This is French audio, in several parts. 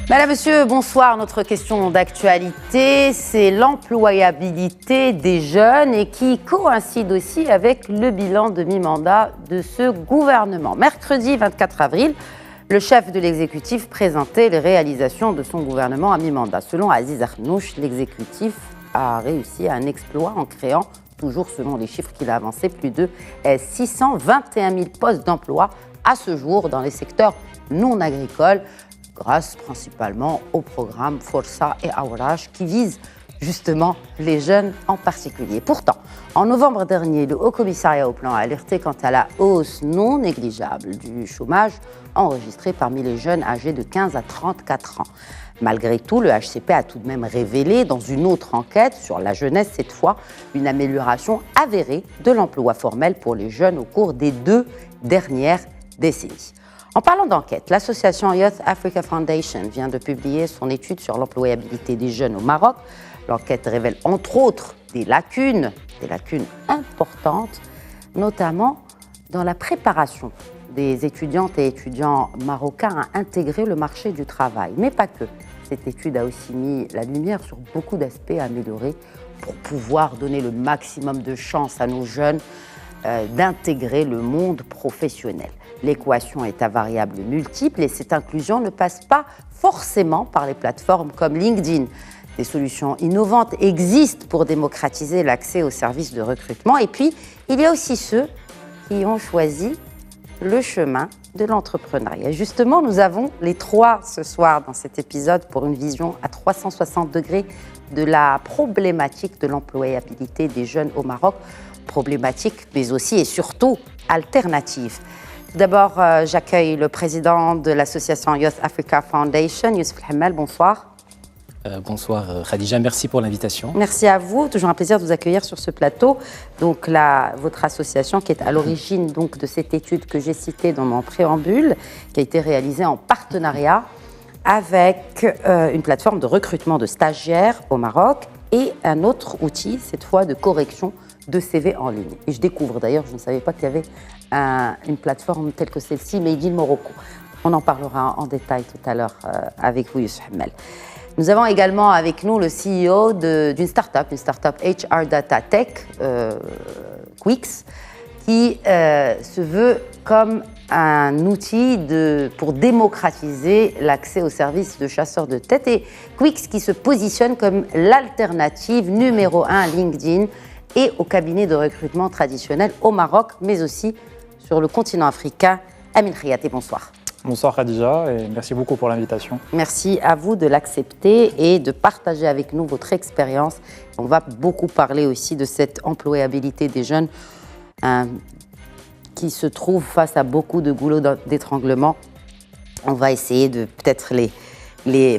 Madame, Monsieur, bonsoir. Notre question d'actualité, c'est l'employabilité des jeunes et qui coïncide aussi avec le bilan de mi-mandat de ce gouvernement. Mercredi 24 avril, le chef de l'exécutif présentait les réalisations de son gouvernement à mi-mandat. Selon Aziz Arnouch, l'exécutif a réussi un exploit en créant, toujours selon les chiffres qu'il a avancés, plus de 621 000 postes d'emploi à ce jour dans les secteurs non agricoles, grâce principalement au programme Força et Aouraj qui vise justement les jeunes en particulier. Pourtant, en novembre dernier, le Haut Commissariat au Plan a alerté quant à la hausse non négligeable du chômage enregistré parmi les jeunes âgés de 15 à 34 ans. Malgré tout, le HCP a tout de même révélé dans une autre enquête sur la jeunesse, cette fois, une amélioration avérée de l'emploi formel pour les jeunes au cours des 2 dernières décennies. En parlant d'enquête, l'association Youth Africa Foundation vient de publier son étude sur l'employabilité des jeunes au Maroc. L'enquête révèle entre autres des lacunes importantes, notamment dans la préparation des étudiantes et étudiants marocains à intégrer le marché du travail. Mais pas que. Cette étude a aussi mis la lumière sur beaucoup d'aspects à améliorer pour pouvoir donner le maximum de chance à nos jeunes d'intégrer le monde professionnel. L'équation est à variables multiples et cette inclusion ne passe pas forcément par les plateformes comme LinkedIn. Des solutions innovantes existent pour démocratiser l'accès aux services de recrutement. Et puis, il y a aussi ceux qui ont choisi le chemin de l'entrepreneuriat. Justement, nous avons les 3 ce soir dans cet épisode pour une vision à 360 degrés de la problématique de l'employabilité des jeunes au Maroc. Problématique, mais aussi et surtout alternative. Tout d'abord, j'accueille le président de l'association Youth Africa Foundation, Youssef Hamel. Bonsoir. Bonsoir Khadija, merci pour l'invitation. Merci à vous, toujours un plaisir de vous accueillir sur ce plateau. Donc votre association qui est à l'origine donc, de cette étude que j'ai citée dans mon préambule, qui a été réalisée en partenariat avec une plateforme de recrutement de stagiaires au Maroc et un autre outil, cette fois de correction de CV en ligne. Et je découvre d'ailleurs, je ne savais pas qu'il y avait une plateforme telle que celle-ci, Made in Morocco. On en parlera en détail tout à l'heure avec vous, Youssef Hamel. Nous avons également avec nous le CEO d'une start-up HR Data Tech, Quix, qui se veut comme un outil pour démocratiser l'accès aux services de chasseurs de tête. Et Quix qui se positionne comme l'alternative numéro 1 à LinkedIn et au cabinet de recrutement traditionnel au Maroc, mais aussi sur le continent africain. Amin Khayati, bonsoir. Bonsoir Khadija et merci beaucoup pour l'invitation. Merci à vous de l'accepter et de partager avec nous votre expérience. On va beaucoup parler aussi de cette employabilité des jeunes qui se trouvent face à beaucoup de goulots d'étranglement. On va essayer de peut-être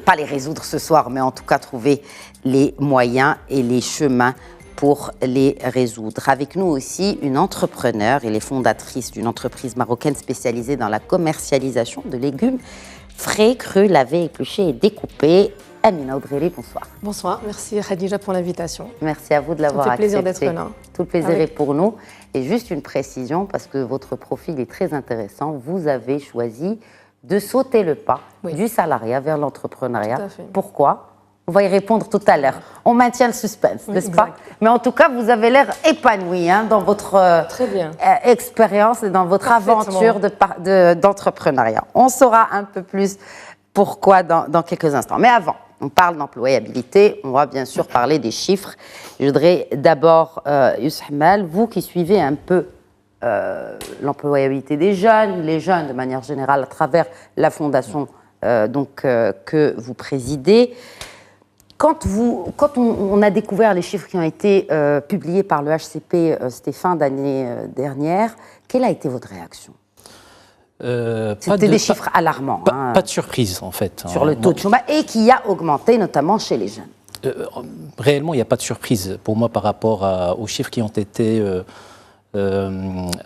pas les résoudre ce soir, mais en tout cas trouver les moyens et les chemins pour les résoudre. Avec nous aussi une entrepreneure, elle est fondatrice d'une entreprise marocaine spécialisée dans la commercialisation de légumes frais, crus, lavés, épluchés et découpés. Amina Audrey, bonsoir. Bonsoir, merci Khadija pour l'invitation. Merci à vous de l'avoir accepté. Ça fait plaisir d'être là. Tout le plaisir est pour nous. Et juste une précision, parce que votre profil est très intéressant, vous avez choisi de sauter le pas du salariat vers l'entrepreneuriat. Pourquoi ? On va y répondre tout à l'heure. On maintient le suspense, n'est-ce pas ? Mais en tout cas, vous avez l'air épanoui dans votre expérience et dans votre aventure d'entrepreneuriat. On saura un peu plus pourquoi dans quelques instants. Mais avant, on parle d'employabilité, on va bien sûr parler des chiffres. Je voudrais d'abord, Youssef Hamel, vous qui suivez un peu l'employabilité des jeunes, les jeunes de manière générale à travers la fondation que vous présidez. Quand on a découvert les chiffres qui ont été publiés par le HCP, c'était fin d'année dernière, quelle a été votre réaction ? C'était des chiffres alarmants. Pas de surprise, en fait. Sur le taux de chômage, et qui a augmenté, notamment chez les jeunes. Réellement, il n'y a pas de surprise pour moi par rapport aux chiffres qui ont été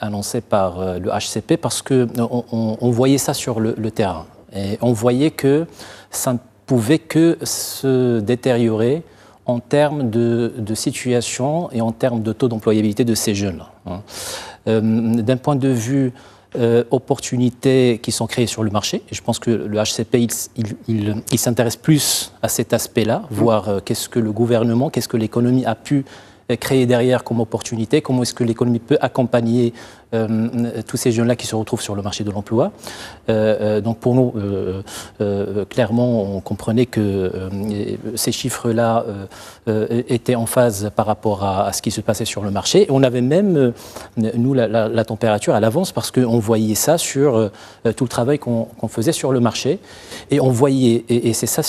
annoncés par le HCP, parce qu'on voyait ça sur le terrain. Et on voyait que ça ne pouvait que se détériorer en termes de situation et en termes de taux d'employabilité de ces jeunes-là. D'un point de vue opportunités qui sont créées sur le marché. Et je pense que le HCP, il s'intéresse plus à cet aspect-là, voir qu'est-ce que le gouvernement, qu'est-ce que l'économie a pu créer derrière comme opportunité, comment est-ce que l'économie peut accompagner tous ces jeunes-là qui se retrouvent sur le marché de l'emploi. Donc pour nous, clairement, on comprenait que ces chiffres-là étaient en phase par rapport à ce qui se passait sur le marché. Et on avait même, nous, la température à l'avance parce qu'on voyait ça sur tout le travail qu'on faisait sur le marché. Et on voyait, et c'est ça,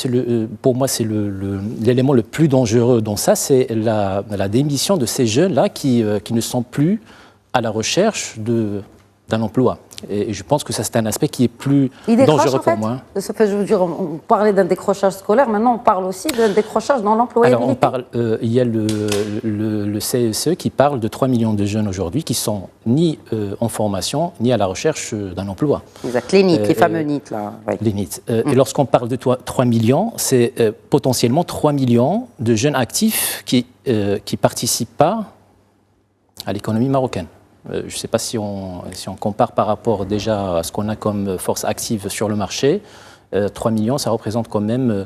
pour moi, c'est l'élément le plus dangereux dans ça, c'est la démission de ces jeunes-là qui ne sont plus à la recherche d'un emploi. Et je pense que ça, c'est un aspect qui est plus dangereux pour moi. Je veux dire, on parlait d'un décrochage scolaire, maintenant on parle aussi d'un décrochage dans l'employabilité. Alors, il y a le CSE qui parle de 3 millions de jeunes aujourd'hui qui sont ni en formation, ni à la recherche d'un emploi. Exact, les NEET, les fameux NEET, là. Oui. Les NEET. Et lorsqu'on parle de 3 millions, c'est potentiellement 3 millions de jeunes actifs qui ne participent pas à l'économie marocaine. Je ne sais pas si on compare par rapport déjà à ce qu'on a comme force active sur le marché. 3 millions, ça représente quand même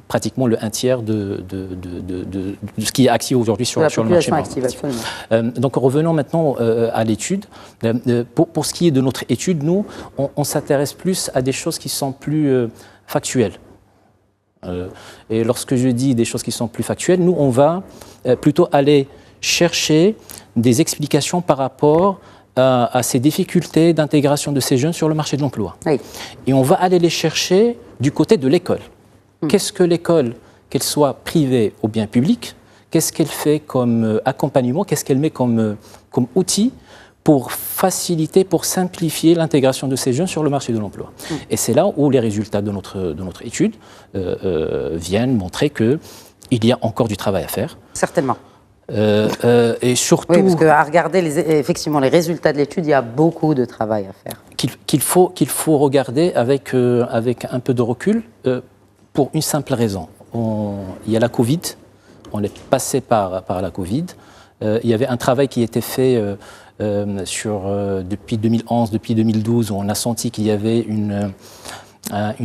pratiquement le 1/3 de ce qui est actif aujourd'hui sur le marché. Active, absolument. Donc revenons maintenant à l'étude. Pour ce qui est de notre étude, nous, on s'intéresse plus à des choses qui sont plus factuelles. Et lorsque je dis des choses qui sont plus factuelles, nous, on va plutôt aller chercher des explications par rapport à ces difficultés d'intégration de ces jeunes sur le marché de l'emploi. Oui. Et on va aller les chercher du côté de l'école. Qu'est-ce que l'école, qu'elle soit privée ou bien publique, qu'est-ce qu'elle fait comme accompagnement, qu'est-ce qu'elle met comme outil pour faciliter, pour simplifier l'intégration de ces jeunes sur le marché de l'emploi. Et c'est là où les résultats de notre étude viennent montrer qu'il y a encore du travail à faire. Certainement. Et surtout, oui, parce qu'à regarder effectivement les résultats de l'étude, il y a beaucoup de travail à faire. Qu'il faut regarder avec un peu de recul pour une simple raison. Il y a la Covid, on est passé par la Covid. Il y avait un travail qui était fait depuis 2011, depuis 2012, où on a senti qu'il y avait une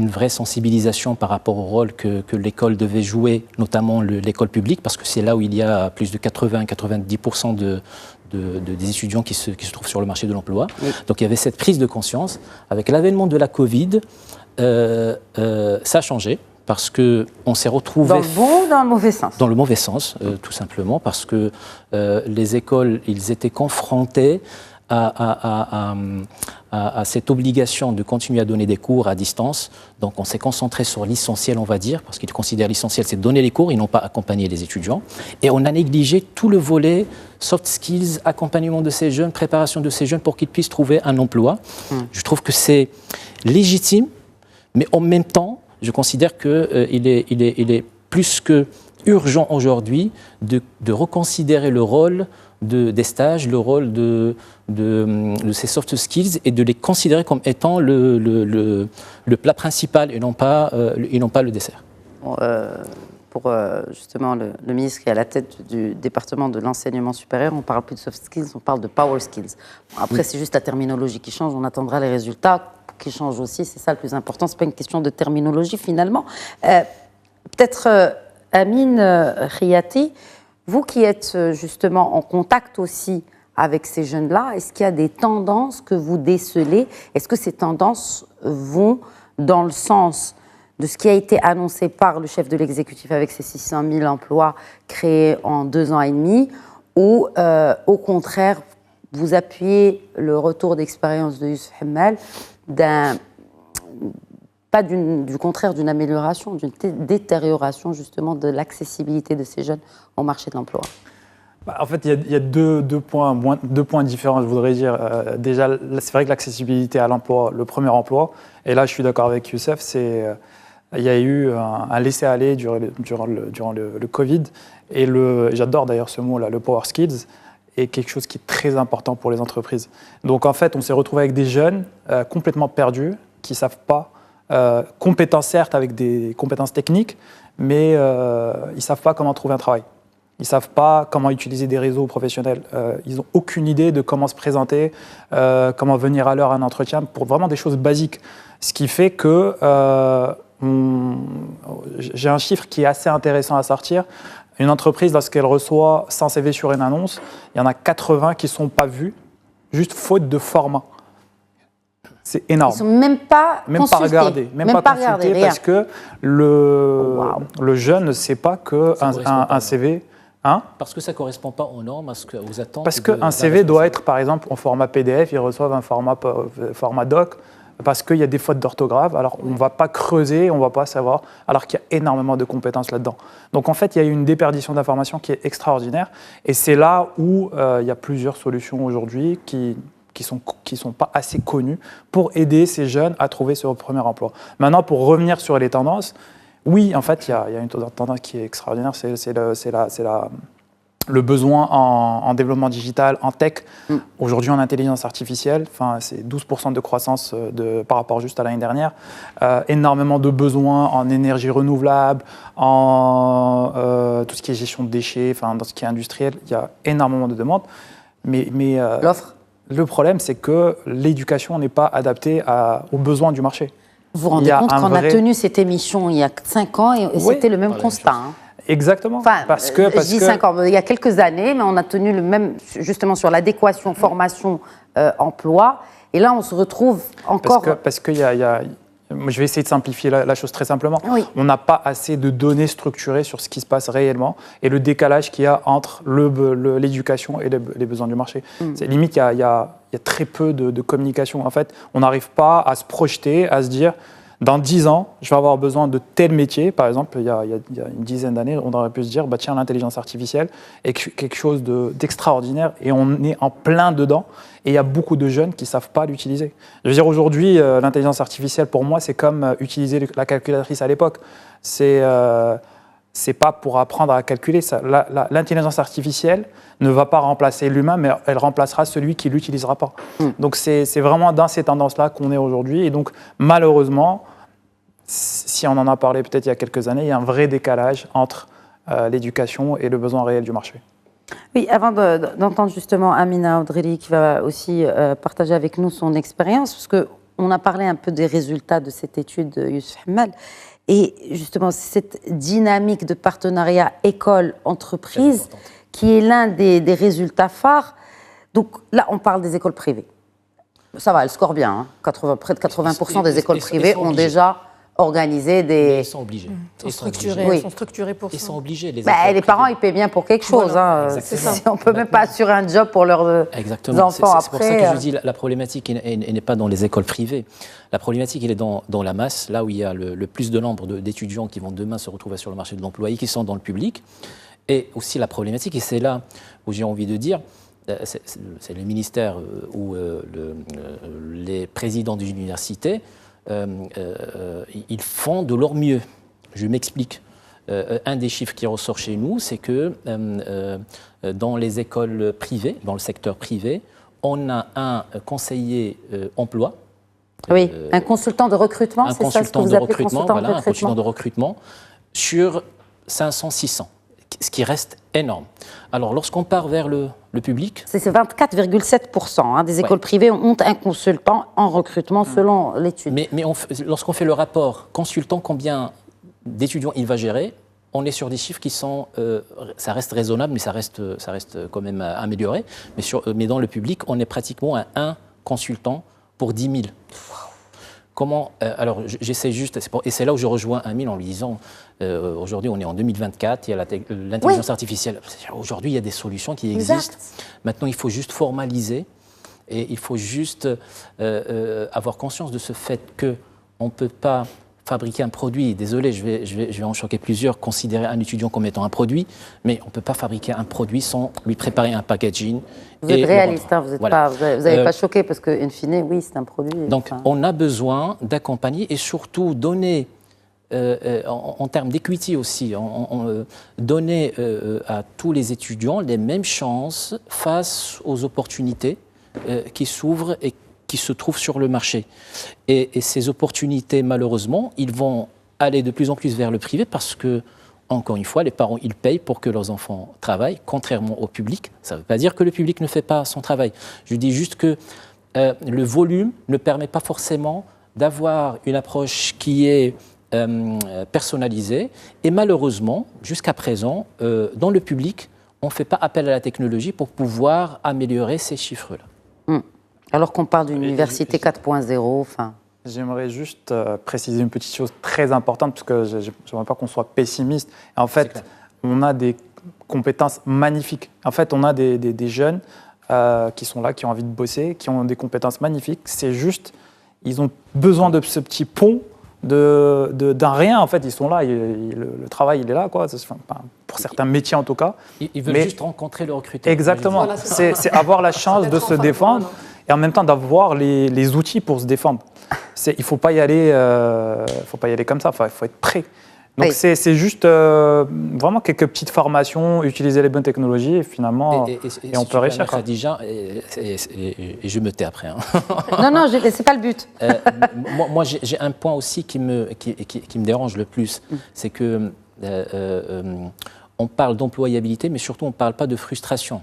vraie sensibilisation par rapport au rôle que l'école devait jouer, notamment l'école publique, parce que c'est là où il y a plus de 80-90% des étudiants qui se trouvent sur le marché de l'emploi. Oui. Donc il y avait cette prise de conscience. Avec l'avènement de la Covid, ça a changé, parce qu'on s'est retrouvé... Dans le bon ou dans le mauvais sens ? Dans le mauvais sens, tout simplement, parce que les écoles, ils étaient confrontés à cette obligation de continuer à donner des cours à distance. Donc on s'est concentré sur l'essentiel, on va dire, parce qu'ils considèrent l'essentiel, c'est de donner les cours, ils n'ont pas accompagné les étudiants. Et on a négligé tout le volet soft skills, accompagnement de ces jeunes, préparation de ces jeunes pour qu'ils puissent trouver un emploi. Je trouve que c'est légitime, mais en même temps, je considère qu'il est plus que urgent aujourd'hui de reconsidérer le rôle des stages, le rôle de ces soft skills et de les considérer comme étant le plat principal et non pas le dessert. Bon, pour justement le ministre qui est à la tête du département de l'enseignement supérieur, on ne parle plus de soft skills, on parle de power skills. Bon, après, c'est juste la terminologie qui change, on attendra les résultats qui changent aussi, c'est ça le plus important, ce n'est pas une question de terminologie finalement. Peut-être Amine Khiyati, vous qui êtes justement en contact aussi avec ces jeunes-là, est-ce qu'il y a des tendances que vous décelez ? Est-ce que ces tendances vont dans le sens de ce qui a été annoncé par le chef de l'exécutif avec ces 600 000 emplois créés en 2 ans et demi, ou au contraire, vous appuyez le retour d'expérience de Youssef Hammal pas du contraire d'une amélioration, d'une détérioration justement de l'accessibilité de ces jeunes au marché de l'emploi? En fait, il y a deux points différents, je voudrais dire. Déjà, c'est vrai que l'accessibilité à l'emploi, le premier emploi, et là je suis d'accord avec Youssef, il y a eu un laisser-aller durant le Covid, et j'adore d'ailleurs ce mot-là, le power skills, est quelque chose qui est très important pour les entreprises. Donc en fait, on s'est retrouvé avec des jeunes complètement perdus, qui ne savent pas, compétents certes avec des compétences techniques, mais ils ne savent pas comment trouver un travail. Ils ne savent pas comment utiliser des réseaux professionnels. Ils n'ont aucune idée de comment se présenter, comment venir à l'heure à un entretien, pour vraiment des choses basiques. Ce qui fait que j'ai un chiffre qui est assez intéressant à sortir. Une entreprise, lorsqu'elle reçoit 100 CV sur une annonce, il y en a 80 qui ne sont pas vus, juste faute de format. C'est énorme. Ils ne sont même pas regardés, même pas consultés, rien. Parce que le jeune ne sait pas qu'un CV... Hein? Parce que ça ne correspond pas aux normes, aux attentes. Parce qu'un CV doit être, par exemple, en format PDF, ils reçoivent un format doc, parce qu'il y a des fautes d'orthographe. Alors, on ne va pas creuser, on ne va pas savoir, alors qu'il y a énormément de compétences là-dedans. Donc, en fait, il y a eu une déperdition d'informations qui est extraordinaire. Et c'est là où il y a plusieurs solutions aujourd'hui qui sont pas assez connues pour aider ces jeunes à trouver ce premier emploi. Maintenant, pour revenir sur les tendances, oui, en fait, il y a une tendance qui est extraordinaire, c'est le besoin en développement digital, en tech. Aujourd'hui, en intelligence artificielle, c'est 12% de croissance par rapport juste à l'année dernière. Énormément de besoins en énergie renouvelable, en tout ce qui est gestion de déchets, dans ce qui est industriel. Il y a énormément de demandes. Mais l'offre. Le problème, c'est que l'éducation n'est pas adaptée aux besoins du marché. Vous vous rendez compte qu'on a tenu cette émission il y a 5 ans et c'était le même constat. Exactement. Parce que 5 ans, il y a quelques années, mais on a tenu le même, justement, sur l'adéquation formation emploi. Et là, on se retrouve encore. Parce qu'il y a je vais essayer de simplifier la chose très simplement. Oui. On n'a pas assez de données structurées sur ce qui se passe réellement et le décalage qu'il y a entre l'éducation et les besoins du marché. C'est limite, il y a très peu de communication. En fait, on n'arrive pas à se projeter, à se dire, dans 10 ans, je vais avoir besoin de tel métier. Par exemple, il y a une dizaine d'années, on aurait pu se dire, tiens, l'intelligence artificielle est quelque chose d'extraordinaire et on est en plein dedans. Et il y a beaucoup de jeunes qui ne savent pas l'utiliser. Je veux dire, aujourd'hui, l'intelligence artificielle, pour moi, c'est comme utiliser la calculatrice à l'époque. C'est pas pour apprendre à calculer. L'intelligence artificielle ne va pas remplacer l'humain, mais elle remplacera celui qui ne l'utilisera pas. Donc, c'est vraiment dans ces tendances-là qu'on est aujourd'hui. Et donc, malheureusement, si on en a parlé peut-être il y a quelques années, il y a un vrai décalage entre l'éducation et le besoin réel du marché. Oui, avant d'entendre justement Amina Audreli qui va aussi partager avec nous son expérience, parce qu'on a parlé un peu des résultats de cette étude de Youssef Hamad, et justement cette dynamique de partenariat école-entreprise qui est l'un des résultats phares. Donc là, on parle des écoles privées. Ça va, elles scorent bien. Près de 80% des écoles privées ont déjà organisé des... Ils sont obligés. Ils sont structurés pour ça. Ils sont obligés. Les parents, ils paient bien pour quelque chose. Voilà, on ne peut même pas assurer un job pour leurs enfants après. C'est pour ça que je dis la problématique n'est pas dans les écoles privées. La problématique, elle est dans la masse, là où il y a le plus de nombre d'étudiants qui vont demain se retrouver sur le marché de l'emploi et qui sont dans le public. Et aussi la problématique, et c'est là où j'ai envie de dire, c'est le ministère ou les présidents des universités, ils font de leur mieux. Je m'explique. Un des chiffres qui ressort chez nous, c'est que dans les écoles privées, dans le secteur privé, on a un conseiller emploi. Oui, un consultant de recrutement, c'est ça ce que vous appelez consultant de recrutement. Un consultant de recrutement sur 500-600, ce qui reste énorme. Alors, lorsqu'on part vers le public... C'est 24,7% des écoles privées ont un consultant en recrutement selon l'étude. Mais lorsqu'on fait le rapport consultant, combien d'étudiants il va gérer, on est sur des chiffres qui sont... ça reste raisonnable, mais ça reste quand même amélioré. Mais dans le public, on est pratiquement à 1 consultant pour 10 000. Comment, alors j'essaie juste, et c'est là où je rejoins Amine en lui disant, aujourd'hui on est en 2024, il y a l'intelligence artificielle, aujourd'hui il y a des solutions qui existent, maintenant il faut juste formaliser et il faut juste avoir conscience de ce fait qu'on ne peut pas fabriquer un produit, désolé je vais en choquer plusieurs, considérer un étudiant comme étant un produit, mais on ne peut pas fabriquer un produit sans lui préparer un packaging. Vous êtes réaliste, vous n'avez pas choqué parce que, in fine, oui, c'est un produit. Donc, on a besoin d'accompagner et surtout donner, en termes d'equity aussi, donner à tous les étudiants les mêmes chances face aux opportunités qui s'ouvrent et qui se trouvent sur le marché. Et ces opportunités, malheureusement, ils vont aller de plus en plus vers le privé parce que encore une fois, les parents, ils payent pour que leurs enfants travaillent, contrairement au public. Ça ne veut pas dire que le public ne fait pas son travail. Je dis juste que le volume ne permet pas forcément d'avoir une approche qui est personnalisée. Et malheureusement, jusqu'à présent, dans le public, on ne fait pas appel à la technologie pour pouvoir améliorer ces chiffres-là. Alors qu'on parle d'une université 4.0, enfin... J'aimerais juste préciser une petite chose très importante, parce que je n'aimerais pas qu'on soit pessimiste. En fait, on a des compétences magnifiques. En fait, on a des jeunes qui sont là, qui ont envie de bosser, qui ont des compétences magnifiques. C'est juste, ils ont besoin de ce petit pont d'un rien. En fait, ils sont là, le travail, il est là, quoi. Pour certains métiers, en tout cas. Ils veulent juste rencontrer le recruteur. Exactement. Voilà, c'est avoir la chance de se défendre et en même temps d'avoir les outils pour se défendre. Il ne faut pas y aller comme ça, il faut être prêt. Donc c'est juste vraiment quelques petites formations, utiliser les bonnes technologies et finalement et on peut réussir. Khadija, et je me tais après. Hein. Non, c'est pas le but. Moi j'ai un point aussi qui me dérange le plus, c'est que on parle d'employabilité, mais surtout on ne parle pas de frustration.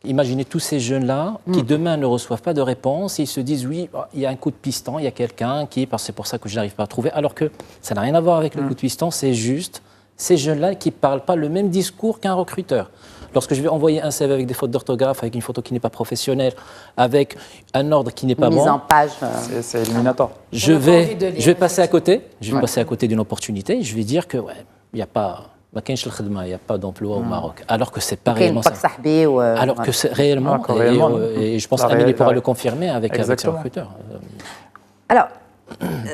Imaginez tous ces jeunes-là qui demain ne reçoivent pas de réponse et ils se disent oui, il y a un coup de piston, il y a quelqu'un qui, c'est pour ça que je n'arrive pas à trouver, alors que ça n'a rien à voir avec le coup de piston, c'est juste ces jeunes-là qui ne parlent pas le même discours qu'un recruteur. Lorsque je vais envoyer un CV avec des fautes d'orthographe, avec une photo qui n'est pas professionnelle, avec un ordre qui n'est pas bon, mise en page, c'est éliminatoire. Je vais passer à côté, passer à côté d'une opportunité, je vais dire que il n'y a pas... Il n'y a pas d'emploi au Maroc, alors que c'est pas réellement ça. Alors que c'est réellement, et je pense qu'Amélie pourra le confirmer avec ses recruteurs. Alors,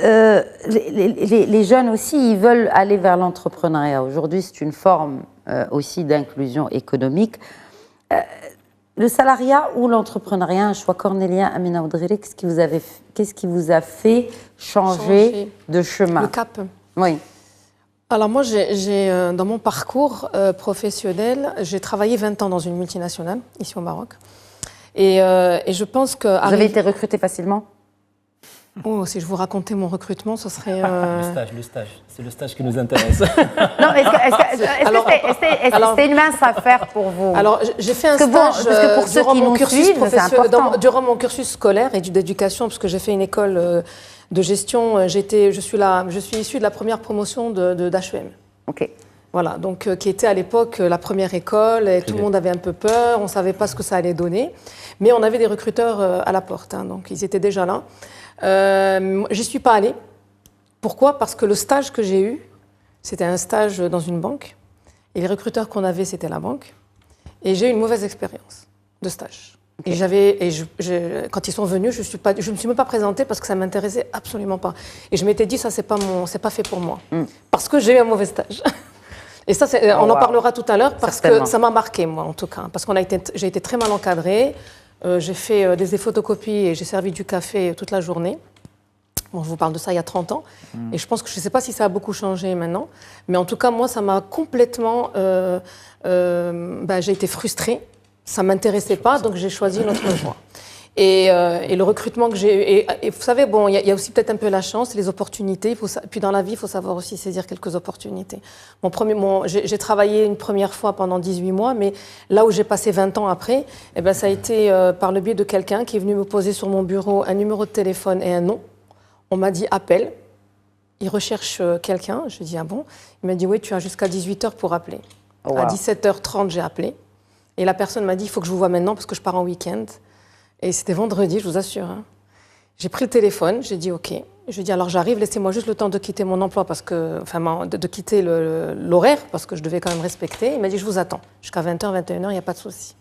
les jeunes aussi, ils veulent aller vers l'entrepreneuriat. Aujourd'hui, c'est une forme aussi d'inclusion économique. Le salariat ou l'entrepreneuriat, un choix cornélien, Amina Oudriri, qu'est-ce qui vous a fait changer de chemin? Le cap. Oui. Alors moi, dans mon parcours professionnel, j'ai travaillé 20 ans dans une multinationale, ici au Maroc. Et je pense que... Vous avez été recruté facilement? Oh, si je vous racontais mon recrutement, ce serait... Le stage. C'est le stage qui nous intéresse. Non, est-ce que c'était une mince affaire pour vous? Alors, j'ai fait un stage durant mon cursus scolaire et d'éducation, parce que j'ai fait une école... de gestion, je suis issue de la première promotion d'HEM. Ok. Voilà, donc qui était à l'époque la première école, et tout le monde avait un peu peur, on ne savait pas ce que ça allait donner, mais on avait des recruteurs à la porte, donc ils étaient déjà là. J'y suis pas allée. Pourquoi? Parce que le stage que j'ai eu, c'était un stage dans une banque, et les recruteurs qu'on avait, c'était la banque, et j'ai eu une mauvaise expérience de stage. Okay. Et quand ils sont venus, je me suis même pas présentée parce que ça m'intéressait absolument pas. Et je m'étais dit, ça c'est pas fait pour moi, parce que j'ai eu un mauvais stage. Et ça, on en parlera tout à l'heure parce que ça m'a marqué moi en tout cas, parce j'ai été très mal encadrée. J'ai fait des photocopies et j'ai servi du café toute la journée. Bon, je vous parle de ça il y a 30 ans. Et je pense que je ne sais pas si ça a beaucoup changé maintenant, mais en tout cas moi, ça m'a complètement. J'ai été frustrée. Ça ne m'intéressait pas, donc j'ai choisi une autre voie. Et le recrutement que j'ai eu... Et vous savez, bon, il y a aussi peut-être un peu la chance, les opportunités. Puis dans la vie, il faut savoir aussi saisir quelques opportunités. J'ai travaillé une première fois pendant 18 mois, mais là où j'ai passé 20 ans après, ça a été par le biais de quelqu'un qui est venu me poser sur mon bureau un numéro de téléphone et un nom. On m'a dit « appelle ». Il recherche quelqu'un. Je lui ai dit « ah bon ?» Il m'a dit « oui, tu as jusqu'à 18h pour appeler ». Oh, wow. À 17h30, j'ai appelé. Et la personne m'a dit, il faut que je vous voie maintenant parce que je pars en week-end. Et c'était vendredi, je vous assure. Hein. J'ai pris le téléphone, j'ai dit OK. Je lui ai dit, alors j'arrive, laissez-moi juste le temps de quitter mon emploi, de quitter l'horaire, parce que je devais quand même respecter. Il m'a dit, je vous attends. Jusqu'à 20h, 21h, il n'y a pas de souci.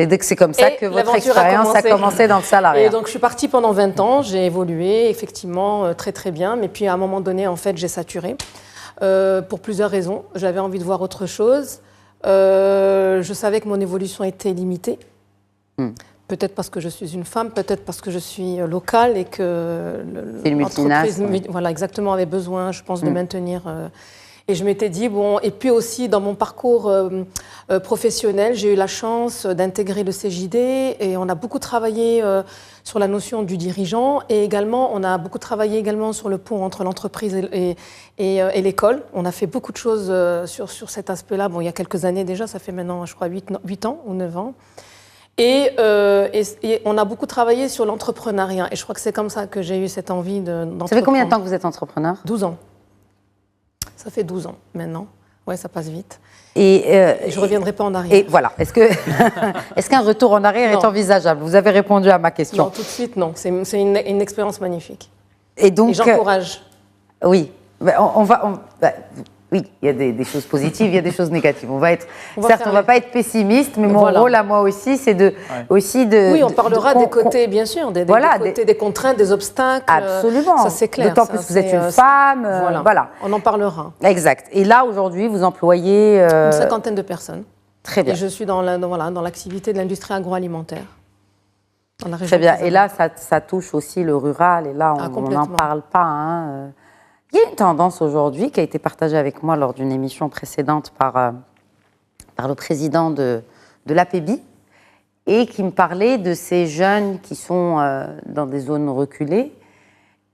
Et dès que c'est comme ça que votre expérience a commencé dans le salariat. Et donc je suis partie pendant 20 ans, j'ai évolué effectivement très très bien. Mais puis à un moment donné, en fait, j'ai saturé. Pour plusieurs raisons. J'avais envie de voir autre chose. Je savais que mon évolution était limitée. Peut-être parce que je suis une femme, peut-être parce que je suis locale et que l'entreprise, voilà, exactement, avait besoin, je pense, de maintenir. Et je m'étais dit, bon, et puis aussi dans mon parcours professionnel, j'ai eu la chance d'intégrer le CJD et on a beaucoup travaillé sur la notion du dirigeant et également, on a beaucoup travaillé également sur le pont entre l'entreprise et l'école. On a fait beaucoup de choses sur cet aspect-là. Bon, il y a quelques années déjà, ça fait maintenant, je crois, 8 ans ou 9 ans. Et on a beaucoup travaillé sur l'entrepreneuriat. Et je crois que c'est comme ça que j'ai eu cette envie d'entreprendre. Ça fait combien de temps que vous êtes entrepreneur? 12 ans. Ça fait 12 ans maintenant. Ouais, ça passe vite. Et je ne reviendrai pas en arrière. Et voilà. Est-ce qu'un retour en arrière est envisageable? Vous avez répondu à ma question. Non, tout de suite, non. C'est une expérience magnifique. Et donc, j'encourage. Oui. Oui, il y a des choses positives, il y a des choses négatives. On va pas être pessimiste, mais mon rôle à moi aussi, c'est Oui, on parlera des côtés, bien sûr, des contraintes, des obstacles. Absolument. Ça, c'est clair. D'autant plus que vous êtes une femme. Voilà. On en parlera. Exact. Et là, aujourd'hui, vous employez... Une 50aine de personnes. Très bien. Et je suis dans l'activité de l'industrie agroalimentaire. Dans la région. Très bien. Et là, ça touche aussi le rural. Et là, on n'en parle pas, hein. Il y a une tendance aujourd'hui qui a été partagée avec moi lors d'une émission précédente par le président de l'APEBI et qui me parlait de ces jeunes qui sont dans des zones reculées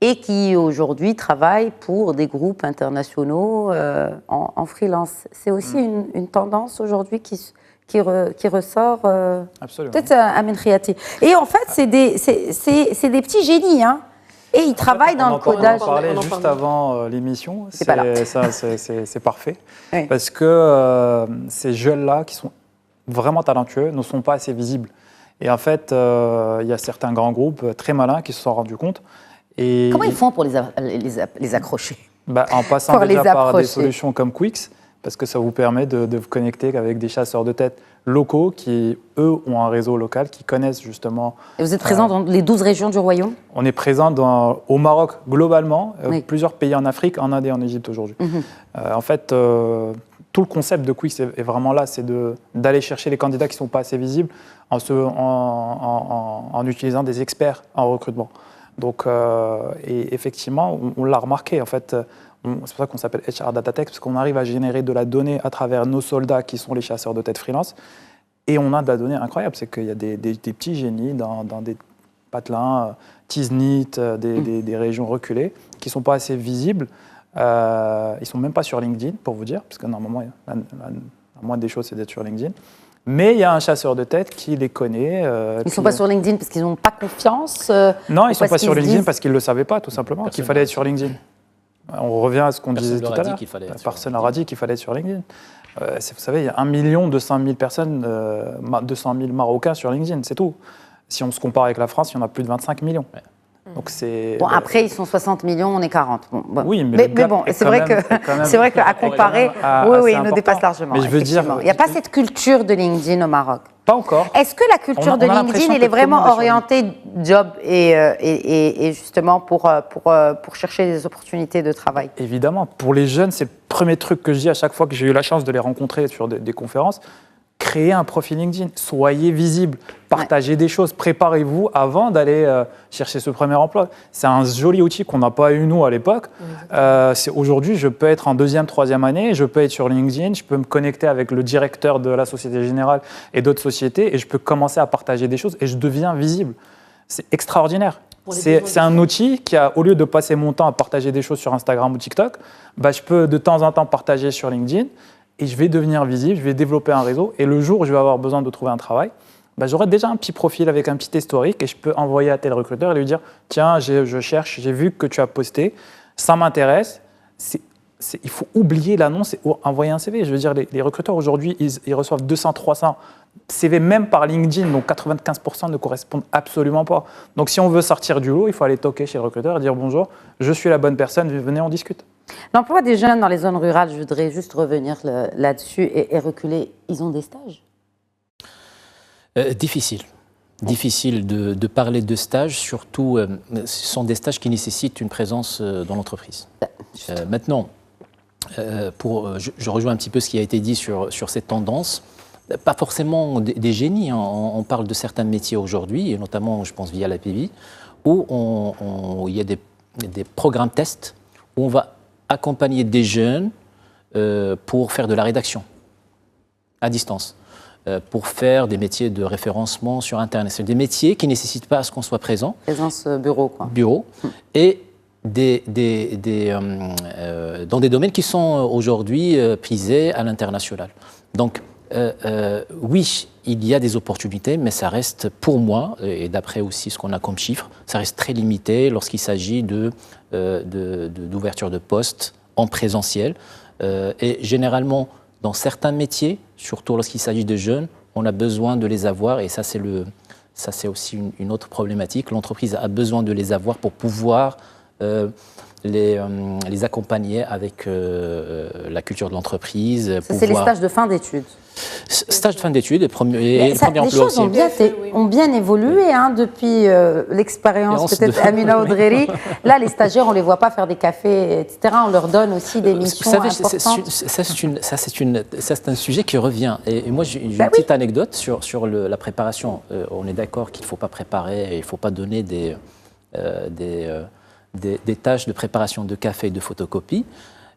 et qui aujourd'hui travaillent pour des groupes internationaux en freelance. C'est aussi une tendance aujourd'hui qui ressort. Absolument. Peut-être Amin Riati. Et en fait, c'est des petits génies, hein. Et ils travaillent dans le codage. On en parlait juste avant l'émission. C'est parfait. Oui. Parce que ces jeunes-là, qui sont vraiment talentueux, ne sont pas assez visibles. Et en fait, il y a certains grands groupes très malins qui se sont rendus compte. Et comment ils font pour les accrocher? En passant déjà par des solutions comme Quix, parce que ça vous permet de vous connecter avec des chasseurs de tête locaux qui, eux, ont un réseau local, qui connaissent justement... Et vous êtes présent dans les 12 régions du Royaume? On est présent au Maroc globalement, plusieurs pays en Afrique, en Inde et en Égypte aujourd'hui. En fait, tout le concept de Quix est vraiment là, c'est d'aller chercher les candidats qui ne sont pas assez visibles en utilisant des experts en recrutement. Donc, et effectivement, on l'a remarqué, en fait... C'est pour ça qu'on s'appelle HR Data Tech, parce qu'on arrive à générer de la donnée à travers nos soldats qui sont les chasseurs de tête freelance. Et on a de la donnée incroyable. C'est qu'il y a des petits génies dans des patelins, Tiznit, des régions reculées, qui ne sont pas assez visibles. Ils ne sont même pas sur LinkedIn, pour vous dire, parce que normalement, la moindre des choses, c'est d'être sur LinkedIn. Mais il y a un chasseur de tête qui les connaît. Ils ne sont pas sur LinkedIn parce qu'ils n'ont pas confiance Non, ils ne sont pas sur LinkedIn parce qu'ils ne le savaient pas, tout simplement, qu'il fallait être sur LinkedIn. On revient à ce qu'on disait tout à l'heure. Personne leur a dit qu'il fallait être sur LinkedIn. Vous savez, il y a 1 200 000 personnes, 200 000 Marocains sur LinkedIn, c'est tout. Si on se compare avec la France, il y en a plus de 25 millions. Ouais. Donc c'est... Bon, après, ils sont 60 millions, on est 40. Bon. Oui, mais bon, c'est vrai qu'à comparer, il nous dépasse largement. Mais je veux dire, il n'y a pas cette culture de LinkedIn au Maroc. Pas encore. Est-ce que la culture de LinkedIn, elle est vraiment orientée job et justement pour chercher des opportunités de travail? Évidemment. Pour les jeunes, c'est le premier truc que je dis à chaque fois que j'ai eu la chance de les rencontrer sur des conférences. Créez un profil LinkedIn, soyez visible, partagez des choses, préparez-vous avant d'aller chercher ce premier emploi. C'est un joli outil qu'on n'a pas eu nous à l'époque. Aujourd'hui, je peux être en 2e, 3e année, je peux être sur LinkedIn, je peux me connecter avec le directeur de la Société Générale et d'autres sociétés et je peux commencer à partager des choses et je deviens visible. C'est extraordinaire. C'est un outil qui, au lieu de passer mon temps à partager des choses sur Instagram ou TikTok, je peux de temps en temps partager sur LinkedIn. Et je vais devenir visible, je vais développer un réseau. Et le jour où je vais avoir besoin de trouver un travail, j'aurai déjà un petit profil avec un petit historique et je peux envoyer à tel recruteur et lui dire « Tiens, je cherche, j'ai vu que tu as posté, ça m'intéresse. » Il faut oublier l'annonce et envoyer un CV. Je veux dire, les recruteurs aujourd'hui, ils reçoivent 200, 300 CV même par LinkedIn, donc 95% ne correspondent absolument pas. Donc si on veut sortir du lot, il faut aller toquer chez le recruteur et dire « Bonjour, je suis la bonne personne, venez, on discute. » L'emploi des jeunes dans les zones rurales, je voudrais juste revenir là-dessus et reculer. Ils ont des stages? Difficile de parler de stages, surtout ce sont des stages qui nécessitent une présence dans l'entreprise. Maintenant, je rejoins un petit peu ce qui a été dit sur cette tendance. Pas forcément des génies, hein. On parle de certains métiers aujourd'hui, et notamment, je pense, via l'APEBI, où il y a des programmes tests où on va accompagner des jeunes pour faire de la rédaction à distance, pour faire des métiers de référencement sur Internet. C'est des métiers qui ne nécessitent pas à ce qu'on soit présent. Présence bureau, quoi. Bureau. Et dans des domaines qui sont aujourd'hui prisés à l'international. Donc, oui, il y a des opportunités, mais ça reste, pour moi, et d'après aussi ce qu'on a comme chiffre, ça reste très limité lorsqu'il s'agit d'ouverture de postes en présentiel. Et généralement, dans certains métiers, surtout lorsqu'il s'agit de jeunes, on a besoin de les avoir, et ça c'est aussi une autre problématique. L'entreprise a besoin de les avoir pour pouvoir les accompagner avec la culture de l'entreprise. C'est les stages de fin d'études. Stage de fin d'études et premier emploi les choses aussi. ont bien évolué depuis l'expérience peut-être Amina Audreri. Là, les stagiaires, on ne les voit pas faire des cafés, etc. On leur donne aussi des missions importantes. C'est un sujet qui revient. Et moi, j'ai une petite anecdote sur la préparation. On est d'accord qu'il ne faut pas préparer et il ne faut pas donner des tâches de préparation de café et de photocopie.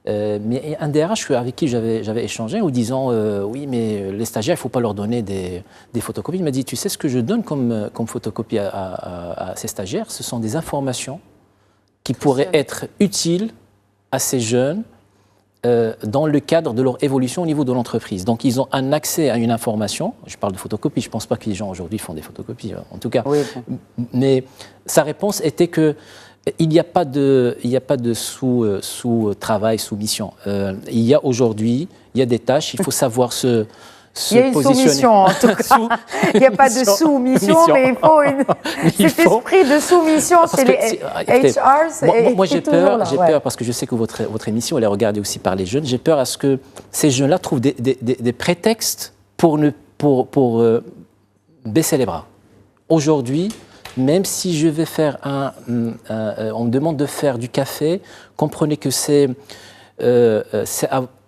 Mais un DRH avec qui j'avais échangé en disant oui, mais les stagiaires, il ne faut pas leur donner des photocopies. Il m'a dit, tu sais ce que je donne comme photocopie à ces stagiaires? Ce sont des informations qui pourraient être utiles à ces jeunes dans le cadre de leur évolution au niveau de l'entreprise. Donc, ils ont un accès à une information. Je parle de photocopie, je ne pense pas que les gens aujourd'hui font des photocopies, en tout cas. Oui. Mais sa réponse était que il n'y a pas de sous-travail, sous-mission. Il y a aujourd'hui, il y a des tâches, il faut savoir se il y a une positionner. sous-mission, en tout cas. Il n'y a pas de sous-mission, mais il faut cet esprit de sous-mission chez les HR. Moi, j'ai peur parce que je sais que votre émission, elle est regardée aussi par les jeunes. J'ai peur à ce que ces jeunes-là trouvent des prétextes pour baisser les bras. Aujourd'hui, même si je vais faire on me demande de faire du café, comprenez que c'est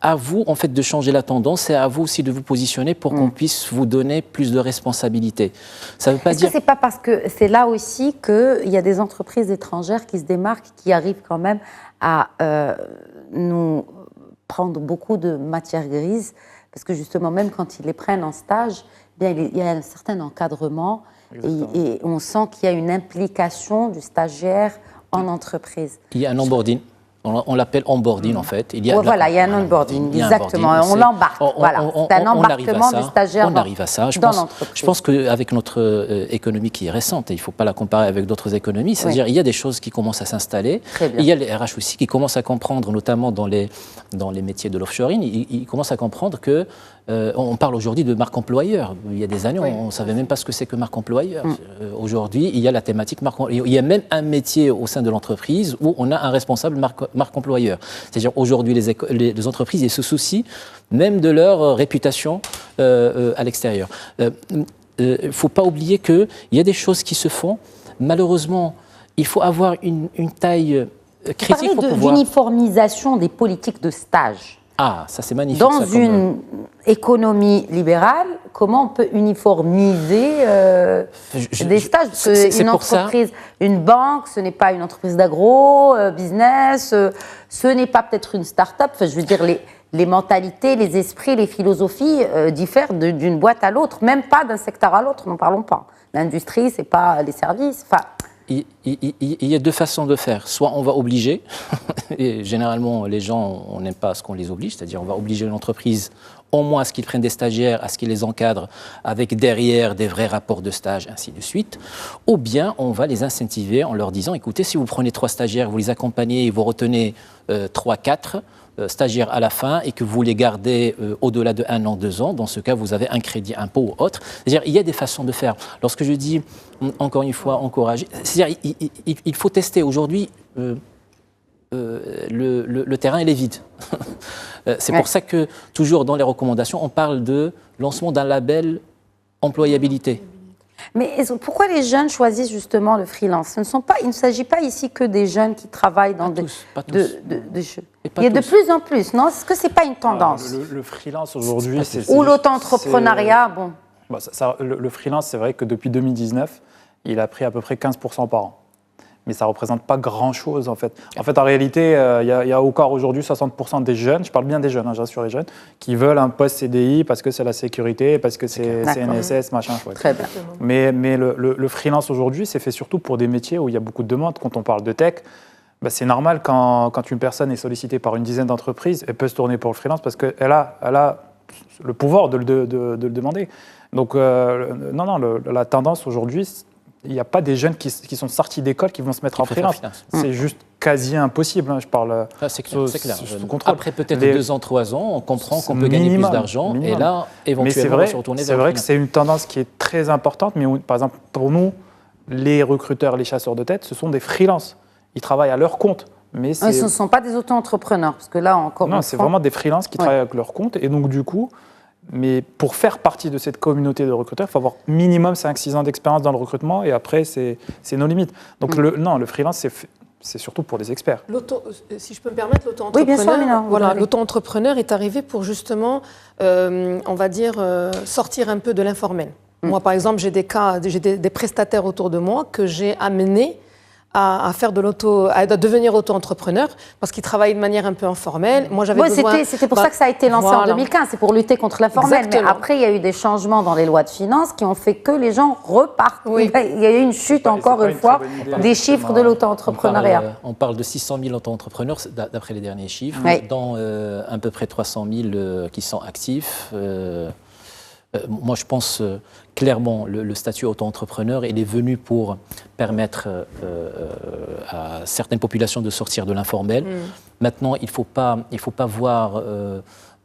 à vous en fait de changer la tendance, c'est à vous aussi de vous positionner pour qu'on puisse vous donner plus de responsabilités. Ça veut pas dire. Est-ce que c'est pas parce que c'est là aussi qu'il y a des entreprises étrangères qui se démarquent, qui arrivent quand même à nous prendre beaucoup de matières grises, parce que justement même quand ils les prennent en stage, bien il y a un certain encadrement. Et on sent qu'il y a une implication du stagiaire en entreprise. Il y a un onboarding. On l'appelle onboarding en fait. Il y a il y a un onboarding, exactement. On l'embarque. C'est un embarquement du stagiaire on arrive à ça. Je pense qu'avec notre économie qui est récente, et il ne faut pas la comparer avec d'autres économies, c'est-à-dire il y a des choses qui commencent à s'installer. Il y a les RH aussi qui commencent à comprendre, notamment dans les métiers de l'offshoring, ils commencent à comprendre que on parle aujourd'hui de marque employeur. Il y a des années, on ne savait même pas ce que c'est que marque employeur. Aujourd'hui, il y a la thématique marque employeur. Il y a même un métier au sein de l'entreprise où on a un responsable marque employeur. C'est-à-dire aujourd'hui, les entreprises se soucient même de leur réputation à l'extérieur. Il ne faut pas oublier qu'il y a des choses qui se font. Malheureusement, il faut avoir une taille critique pour pouvoir... d'uniformisation des politiques de stage. Ah, ça c'est magnifique. Dans une économie libérale, comment on peut uniformiser des stages? Parce qu'une entreprise, une banque, ce n'est pas une entreprise d'agro-business, ce n'est pas peut-être une start-up. Enfin, je veux dire, les mentalités, les esprits, les philosophies diffèrent d'une boîte à l'autre, même pas d'un secteur à l'autre, n'en parlons pas. L'industrie, c'est pas les services. Enfin, il y a deux façons de faire. Soit on va obliger, et généralement les gens, on n'aime pas ce qu'on les oblige, c'est-à-dire on va obliger l'entreprise au moins à ce qu'ils prennent des stagiaires, à ce qu'ils les encadrent, avec derrière des vrais rapports de stage, ainsi de suite. Ou bien on va les incentiver en leur disant, écoutez, si vous prenez 3 stagiaires, vous les accompagnez, vous retenez 3-4 stagiaires à la fin et que vous les gardez au-delà de 1 an, 2 ans, dans ce cas, vous avez un crédit impôt ou autre. C'est-à-dire, il y a des façons de faire. Lorsque je dis, encore une fois, encourager, c'est-à-dire, il faut tester. Aujourd'hui, le terrain, il est vide. C'est pour ça que, toujours dans les recommandations, on parle de lancement d'un label employabilité. Mais pourquoi les jeunes choisissent justement le freelance? Il ne s'agit pas ici que des jeunes qui travaillent dans des jeux. Il y a de plus en plus, non? Est-ce que ce n'est pas une tendance? Le freelance aujourd'hui, c'est... Ou l'auto-entrepreneuriat, bon. Le freelance, c'est vrai que depuis 2019, il a pris à peu près 15% par an. mais ça ne représente pas grand-chose en fait. En fait, en réalité, il y a encore aujourd'hui 60% des jeunes, je parle bien des jeunes, hein, j'assure les jeunes, qui veulent un poste CDI parce que c'est la sécurité, parce que c'est CNSS, machin. Ouais. Très bien. Mais le freelance aujourd'hui, c'est fait surtout pour des métiers où il y a beaucoup de demandes. Quand on parle de tech, bah, c'est normal quand une personne est sollicitée par une dizaine d'entreprises, elle peut se tourner pour le freelance parce qu'elle a le pouvoir de le demander. Donc, la tendance aujourd'hui, il n'y a pas des jeunes qui sont sortis d'école qui vont se mettre en freelance. C'est juste quasi impossible. Hein. Je parle c'est clair. sous contrôle. Après peut-être 2 ans, 3 ans, on comprend qu'on peut gagner plus d'argent. Et là, éventuellement, se retourner vers c'est vrai que c'est une tendance qui est très importante. Mais par exemple, pour nous, les recruteurs, les chasseurs de tête, ce sont des freelances. Ils travaillent à leur compte. Mais ce ne sont pas des auto-entrepreneurs. Parce que là, encore non, c'est vraiment des freelances qui travaillent avec leur compte. Et donc, du coup... Mais pour faire partie de cette communauté de recruteurs, il faut avoir minimum 5-6 ans d'expérience dans le recrutement et après, c'est nos limites. Donc, le freelance, c'est surtout pour les experts. Si je peux me permettre, l'auto-entrepreneur est arrivé pour justement, on va dire, sortir un peu de l'informel. Moi, par exemple, j'ai des prestataires autour de moi que j'ai amenés à devenir auto-entrepreneur parce qu'ils travaillent de manière un peu informelle. Moi, j'avais besoin... C'était pour ça que ça a été lancé en 2015, c'est pour lutter contre l'informel. Mais après, il y a eu des changements dans les lois de finances qui ont fait que les gens repartent. Oui. Il y a eu une chute, encore une fois, des chiffres de l'auto-entrepreneuriat. On parle de 600 000 auto-entrepreneurs, d'après les derniers chiffres, dont à peu près 300 000 qui sont actifs. Moi, je pense clairement le statut auto-entrepreneur, il est venu pour permettre à certaines populations de sortir de l'informel. Maintenant, il faut pas voir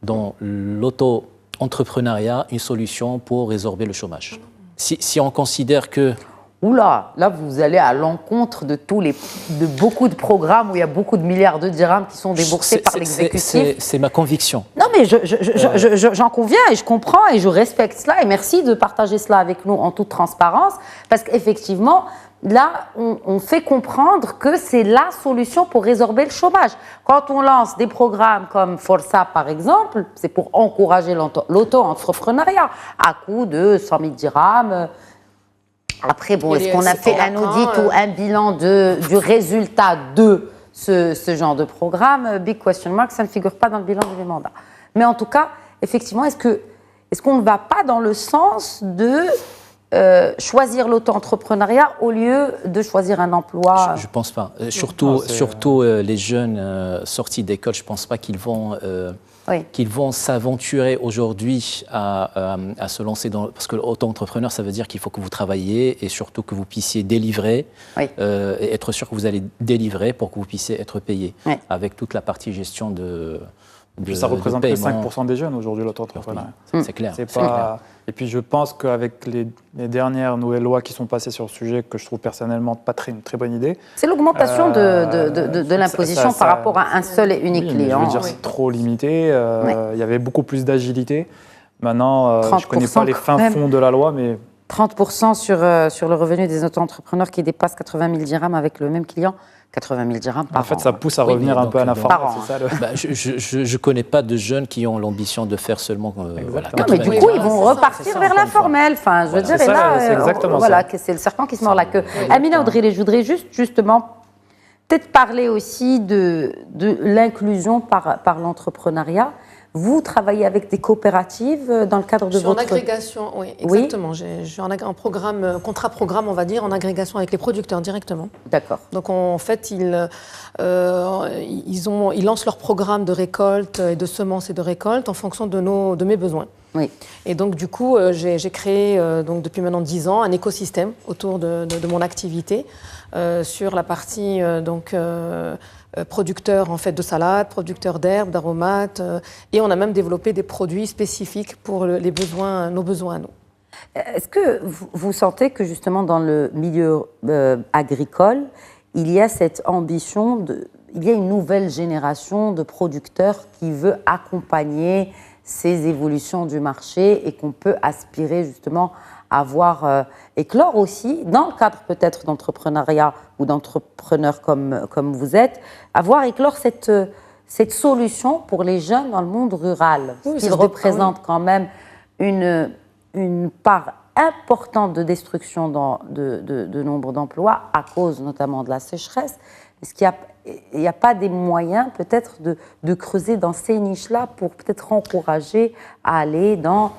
dans l'auto-entrepreneuriat une solution pour résorber le chômage. Si on considère que... Oula, là vous allez à l'encontre de beaucoup de programmes où il y a beaucoup de milliards de dirhams qui sont déboursés par l'exécutif. C'est ma conviction. Non mais j'en conviens et je comprends et je respecte cela et merci de partager cela avec nous en toute transparence parce qu'effectivement là on fait comprendre que c'est la solution pour résorber le chômage. Quand on lance des programmes comme Força par exemple, c'est pour encourager l'auto-entrepreneuriat à coût de 100 000 dirhams. Après, est-ce qu'on a fait un audit ou un bilan du résultat de ce genre de programme? Big question mark, ça ne figure pas dans le bilan des mandats. Mais en tout cas, effectivement, est-ce qu'on ne va pas dans le sens de choisir l'auto-entrepreneuriat au lieu de choisir un emploi? Je ne pense pas. Surtout les jeunes sortis d'école, je ne pense pas qu'ils vont s'aventurer aujourd'hui à se lancer dans... Parce que l'auto-entrepreneur, ça veut dire qu'il faut que vous travailliez et surtout que vous puissiez délivrer et être sûr que vous allez délivrer pour que vous puissiez être payé avec toute la partie gestion de ça représente que 5% des jeunes aujourd'hui, l'auto-entrepreneuriat. C'est clair. Et puis je pense qu'avec les dernières nouvelles lois qui sont passées sur le sujet, que je trouve personnellement pas une très bonne idée. C'est l'augmentation de l'imposition par rapport à un seul et unique client. Je veux dire, c'est trop limité. Il y avait beaucoup plus d'agilité. Maintenant, je ne connais pas les fins fonds de la loi, mais... 30% sur le revenu des auto-entrepreneurs qui dépassent 80 000 dirhams avec le même client. 80 000 dirhams par an. En fait, ça pousse à revenir un peu à l'informel. Je ne connais pas de jeunes qui ont l'ambition de faire seulement... non, mais du coup, ils vont repartir vers l'informel. Enfin, je veux dire, c'est exactement ça. C'est le serpent qui se mord la queue. Amina Oudrili, je voudrais justement peut-être parler aussi de l'inclusion par l'entrepreneuriat. Vous travaillez avec des coopératives dans le cadre de votre... Je suis en agrégation, oui, exactement. Je suis en programme, contrat-programme, on va dire, en agrégation avec les producteurs directement. D'accord. Donc, en fait, ils lancent leur programme de récolte et de semences et de récolte en fonction de mes besoins. Oui. Et donc, du coup, j'ai créé, donc, depuis maintenant 10 ans, un écosystème autour de mon activité sur la partie, producteurs en fait de salades, producteurs d'herbes, d'aromates, et on a même développé des produits spécifiques pour nos besoins à nous. Est-ce que vous sentez que justement dans le milieu agricole, il y a cette ambition, il y a une nouvelle génération de producteurs qui veut accompagner ces évolutions du marché et qu'on peut aspirer justement à voir éclore aussi, dans le cadre peut-être d'entrepreneuriat ou d'entrepreneurs comme vous êtes, à voir éclore cette solution pour les jeunes dans le monde rural, qui représente quand même une part importante de destruction de nombre d'emplois à cause notamment de la sécheresse. Est-ce qu'il n'y a pas des moyens peut-être de creuser dans ces niches-là pour peut-être encourager à aller dans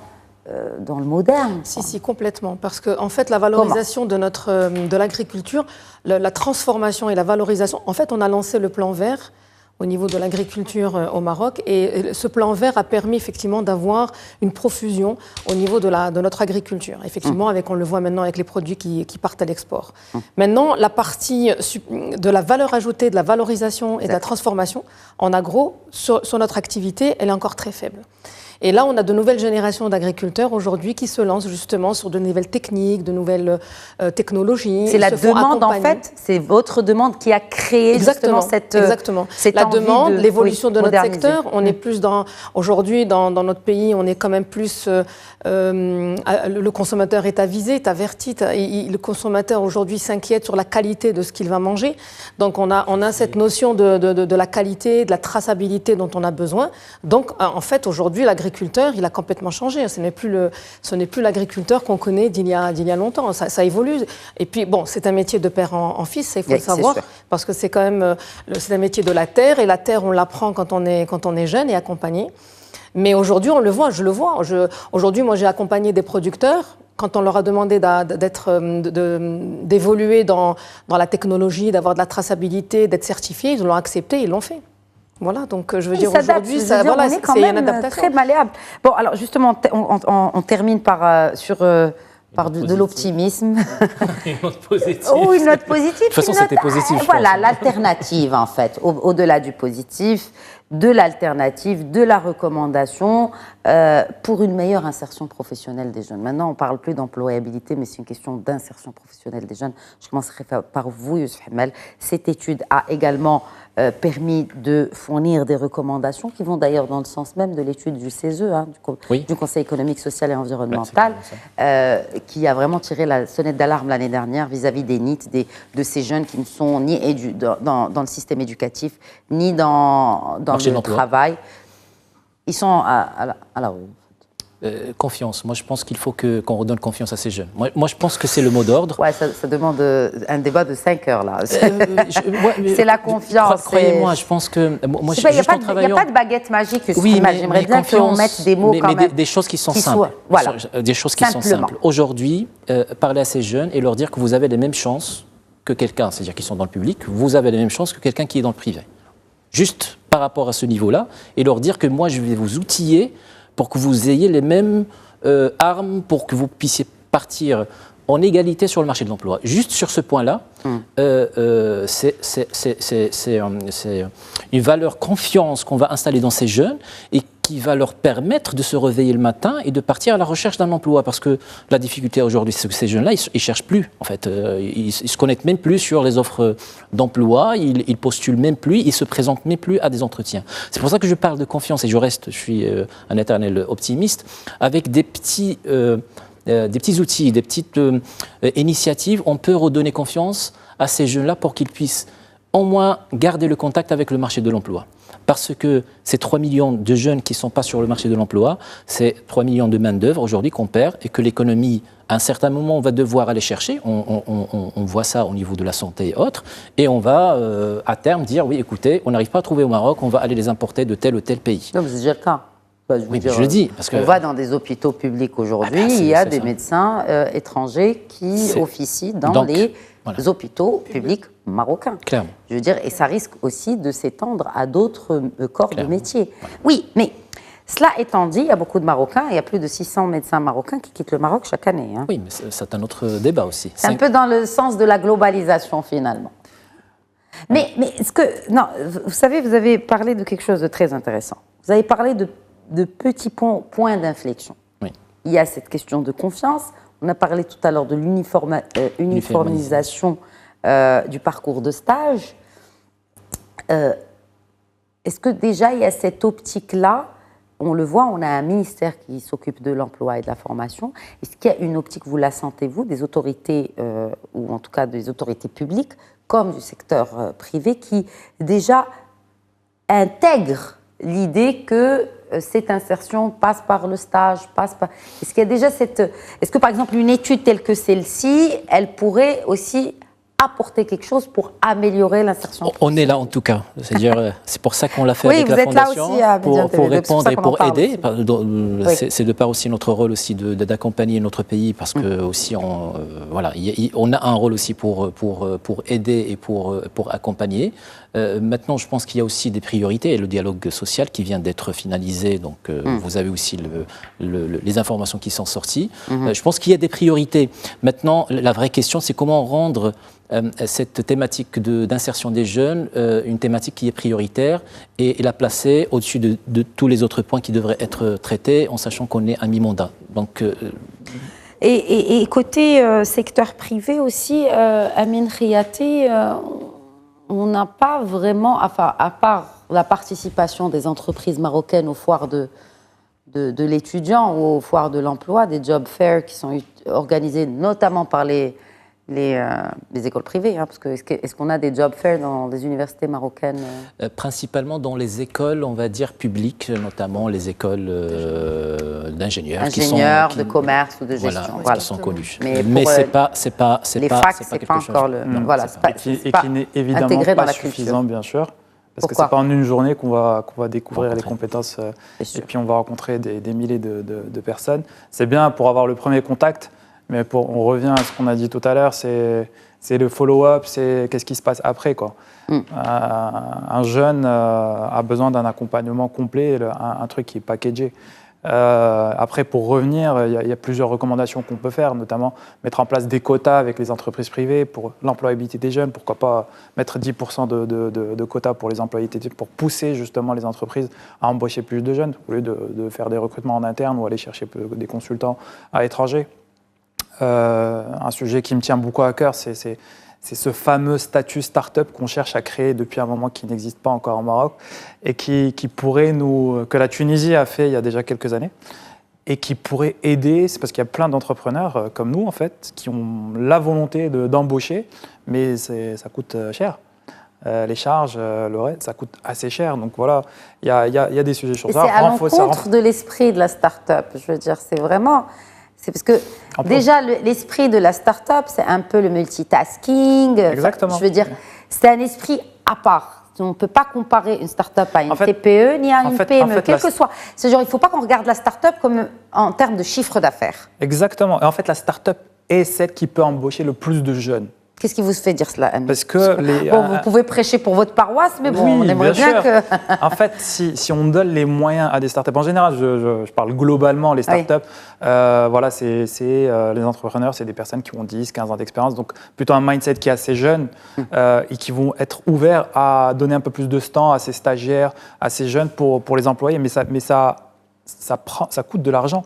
le moderne? Si, complètement. Parce que, en fait, la valorisation de l'agriculture, la transformation et la valorisation, en fait, on a lancé le plan vert au niveau de l'agriculture au Maroc. Et ce plan vert a permis effectivement d'avoir une profusion au niveau de notre agriculture. Effectivement, on le voit maintenant avec les produits qui partent à l'export. Maintenant, la partie de la valeur ajoutée, de la valorisation et de la transformation en agro, sur notre activité, elle est encore très faible. Et là, on a de nouvelles générations d'agriculteurs aujourd'hui qui se lancent justement sur de nouvelles techniques, de nouvelles technologies. C'est la demande, en fait, c'est votre demande qui a créé justement cette la demande, l'évolution de notre secteur. On est plus aujourd'hui, dans notre pays, on est quand même plus... le consommateur est avisé, est averti. Le consommateur aujourd'hui s'inquiète sur la qualité de ce qu'il va manger. Donc on a cette notion de la qualité, de la traçabilité dont on a besoin. Donc en fait aujourd'hui l'agriculteur il a complètement changé. Ce n'est plus l'agriculteur qu'on connaît d'il y a longtemps. Ça évolue. Et puis bon, c'est un métier de père en fils, il faut le savoir, parce que c'est quand même c'est un métier de la terre, et la terre on l'apprend quand on est jeune et accompagné. Mais aujourd'hui, on le voit, je le vois. Aujourd'hui, moi, j'ai accompagné des producteurs. Quand on leur a demandé d'évoluer dans la technologie, d'avoir de la traçabilité, d'être certifiés, ils l'ont accepté, ils l'ont fait. Voilà, donc je veux dire, aujourd'hui, c'est une adaptation. Très malléable. Bon, alors justement, on termine sur de l'optimisme. Une note positive. Oh, une note positive. De toute façon, c'était positif. Voilà, l'alternative, en fait, au-delà du positif, de l'alternative, de la recommandation pour une meilleure insertion professionnelle des jeunes. Maintenant, on ne parle plus d'employabilité, mais c'est une question d'insertion professionnelle des jeunes. Je commencerai par vous, Youssef Hamel. Cette étude a également permis de fournir des recommandations qui vont d'ailleurs dans le sens même de l'étude du CESE, du Conseil économique, social et environnemental, qui a vraiment tiré la sonnette d'alarme l'année dernière vis-à-vis des NEET, de ces jeunes qui ne sont ni dans le système éducatif, ni dans le travail. Ils sont à la rue. Confiance. Moi, je pense qu'il faut qu'on redonne confiance à ces jeunes. Moi, je pense que c'est le mot d'ordre. Ouais, ça demande un débat de 5 heures, là. C'est la confiance. Croyez-moi, je pense que... Moi, il n'y a pas de baguette magique. Oui, mais j'aimerais bien qu'on mette des mots quand même. Des choses qui sont simples. Voilà. Des choses qui sont simples. Aujourd'hui, parler à ces jeunes et leur dire que vous avez les mêmes chances que quelqu'un, c'est-à-dire qu'ils sont dans le public, vous avez les mêmes chances que quelqu'un qui est dans le privé. Juste par rapport à ce niveau-là, et leur dire que moi, je vais vous outiller pour que vous ayez les mêmes armes, pour que vous puissiez partir en égalité sur le marché de l'emploi. Juste sur ce point-là, c'est une valeur confiance qu'on va installer dans ces jeunes et qui va leur permettre de se réveiller le matin et de partir à la recherche d'un emploi. Parce que la difficulté aujourd'hui, c'est que ces jeunes-là, ils ne cherchent plus, en fait. Ils se connectent même plus sur les offres d'emploi, ils postulent même plus, ils se présentent même plus à des entretiens. C'est pour ça que je parle de confiance et je suis un éternel optimiste, avec des petits outils, des petites initiatives. On peut redonner confiance à ces jeunes-là pour qu'ils puissent au moins garder le contact avec le marché de l'emploi. Parce que ces 3 millions de jeunes qui ne sont pas sur le marché de l'emploi, c'est 3 millions de main-d'œuvre aujourd'hui qu'on perd et que l'économie, à un certain moment, on va devoir aller chercher. On voit ça au niveau de la santé et autres. Et on va, à terme, dire oui, écoutez, on n'arrive pas à trouver au Maroc, on va aller les importer de tel ou tel pays. Donc, c'est déjà le cas. Je le dis. Parce que on va dans des hôpitaux publics aujourd'hui, il y a des médecins étrangers qui officient dans les hôpitaux publics marocains. Clairement. Je veux dire, et ça risque aussi de s'étendre à d'autres corps de métier. Oui, mais cela étant dit, il y a beaucoup de Marocains, il y a plus de 600 médecins marocains qui quittent le Maroc chaque année. Hein. Oui, mais c'est un autre débat aussi. C'est un peu dans le sens de la globalisation, finalement. Mais vous savez, vous avez parlé de quelque chose de très intéressant. Vous avez parlé de petits points d'inflexion. Oui. Il y a cette question de confiance. On a parlé tout à l'heure de l'uniformisation du parcours de stage. Est-ce que déjà il y a cette optique-là? On le voit, on a un ministère qui s'occupe de l'emploi et de la formation. Est-ce qu'il y a une optique, vous la sentez-vous, des autorités, ou en tout cas des autorités publiques, comme du secteur privé, qui déjà intègrent l'idée que cette insertion passe par le stage, Est-ce qu'il y a déjà Est-ce que, par exemple, une étude telle que celle-ci, elle pourrait aussi apporter quelque chose pour améliorer l'insertion? On est là en tout cas, c'est-à-dire c'est pour ça qu'on l'a fait Oui, avec vous la êtes là Fondation, aussi à Média pour TV, répondre et pour aider. Oui. C'est de part aussi notre rôle aussi d'accompagner notre pays parce que aussi voilà, on a un rôle aussi pour aider et pour accompagner. Maintenant, je pense qu'il y a aussi des priorités et le dialogue social qui vient d'être finalisé. Donc, vous avez aussi les informations qui sont sorties. Je pense qu'il y a des priorités. Maintenant, la vraie question, c'est comment rendre cette thématique d'insertion des jeunes une thématique qui est prioritaire et la placer au-dessus de tous les autres points qui devraient être traités en sachant qu'on est à mi-mandat. Donc, et côté secteur privé aussi, Amine Khiati, on n'a pas vraiment, enfin, à part la participation des entreprises marocaines aux foires de l'étudiant ou aux foires de l'emploi, des job fairs qui sont organisés notamment par les écoles privées, hein, parce que est-ce qu'on a des job fairs dans des universités marocaines Principalement dans les écoles, on va dire publiques, notamment les écoles d'ingénieurs, de commerce ou de gestion, voilà, qui sont connues. Mais c'est pas les facs, c'est pas encore et qui n'est évidemment pas suffisant, bien sûr. Parce que ce n'est pas en une journée qu'on va découvrir les compétences et puis on va rencontrer des milliers de personnes. C'est bien pour avoir le premier contact, mais on revient à ce qu'on a dit tout à l'heure, c'est le follow-up, c'est qu'est-ce qui se passe après, quoi. Un jeune a besoin d'un accompagnement complet, un truc qui est packagé. Après, pour revenir, il y a plusieurs recommandations qu'on peut faire, notamment mettre en place des quotas avec les entreprises privées pour l'employabilité des jeunes. Pourquoi pas mettre 10% de quotas pour les employabilités pour pousser justement les entreprises à embaucher plus de jeunes au lieu de faire des recrutements en interne ou aller chercher des consultants à l'étranger. Un sujet qui me tient beaucoup à cœur, c'est ce fameux statut start-up qu'on cherche à créer depuis un moment qui n'existe pas encore au Maroc et qui pourrait que la Tunisie a fait il y a déjà quelques années et qui pourrait aider, c'est parce qu'il y a plein d'entrepreneurs comme nous en fait qui ont la volonté d'embaucher, mais ça coûte cher. Les charges, le reste, ça coûte assez cher. Donc voilà, il y a des sujets sur ça. C'est à l'encontre de l'esprit de la start-up. Je veux dire, c'est vraiment... C'est parce que déjà, l'esprit de la start-up, c'est un peu le multitasking. Exactement. Je veux dire, c'est un esprit à part. On ne peut pas comparer une start-up à une TPE ni à une PME, quel que soit. C'est genre, il ne faut pas qu'on regarde la start-up comme en termes de chiffre d'affaires. Exactement. Et en fait, la start-up est celle qui peut embaucher le plus de jeunes. Qu'est-ce qui vous fait dire cela, Anne? Parce que vous pouvez prêcher pour votre paroisse, mais bon, oui, on aimerait bien que... En fait, si on donne les moyens à des startups, en général, je parle globalement, les startups, voilà, c'est les entrepreneurs, c'est des personnes qui ont 10, 15 ans d'expérience, donc plutôt un mindset qui est assez jeune et qui vont être ouverts à donner un peu plus de temps à ces stagiaires, à ces jeunes pour les employer, mais ça coûte de l'argent.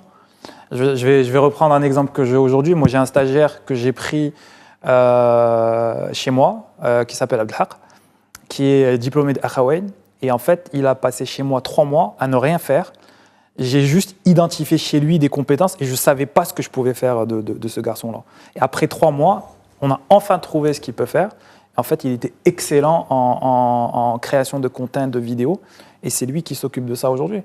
Je vais reprendre un exemple que j'ai aujourd'hui. Moi, j'ai un stagiaire que j'ai pris chez moi, qui s'appelle Abdelhaq, qui est diplômé d'Akhawaïn. Et en fait, il a passé chez moi 3 mois à ne rien faire. J'ai juste identifié chez lui des compétences et je ne savais pas ce que je pouvais faire de ce garçon-là. Et après 3 mois, on a enfin trouvé ce qu'il peut faire. En fait, il était excellent en création de contenu, de vidéos. Et c'est lui qui s'occupe de ça aujourd'hui.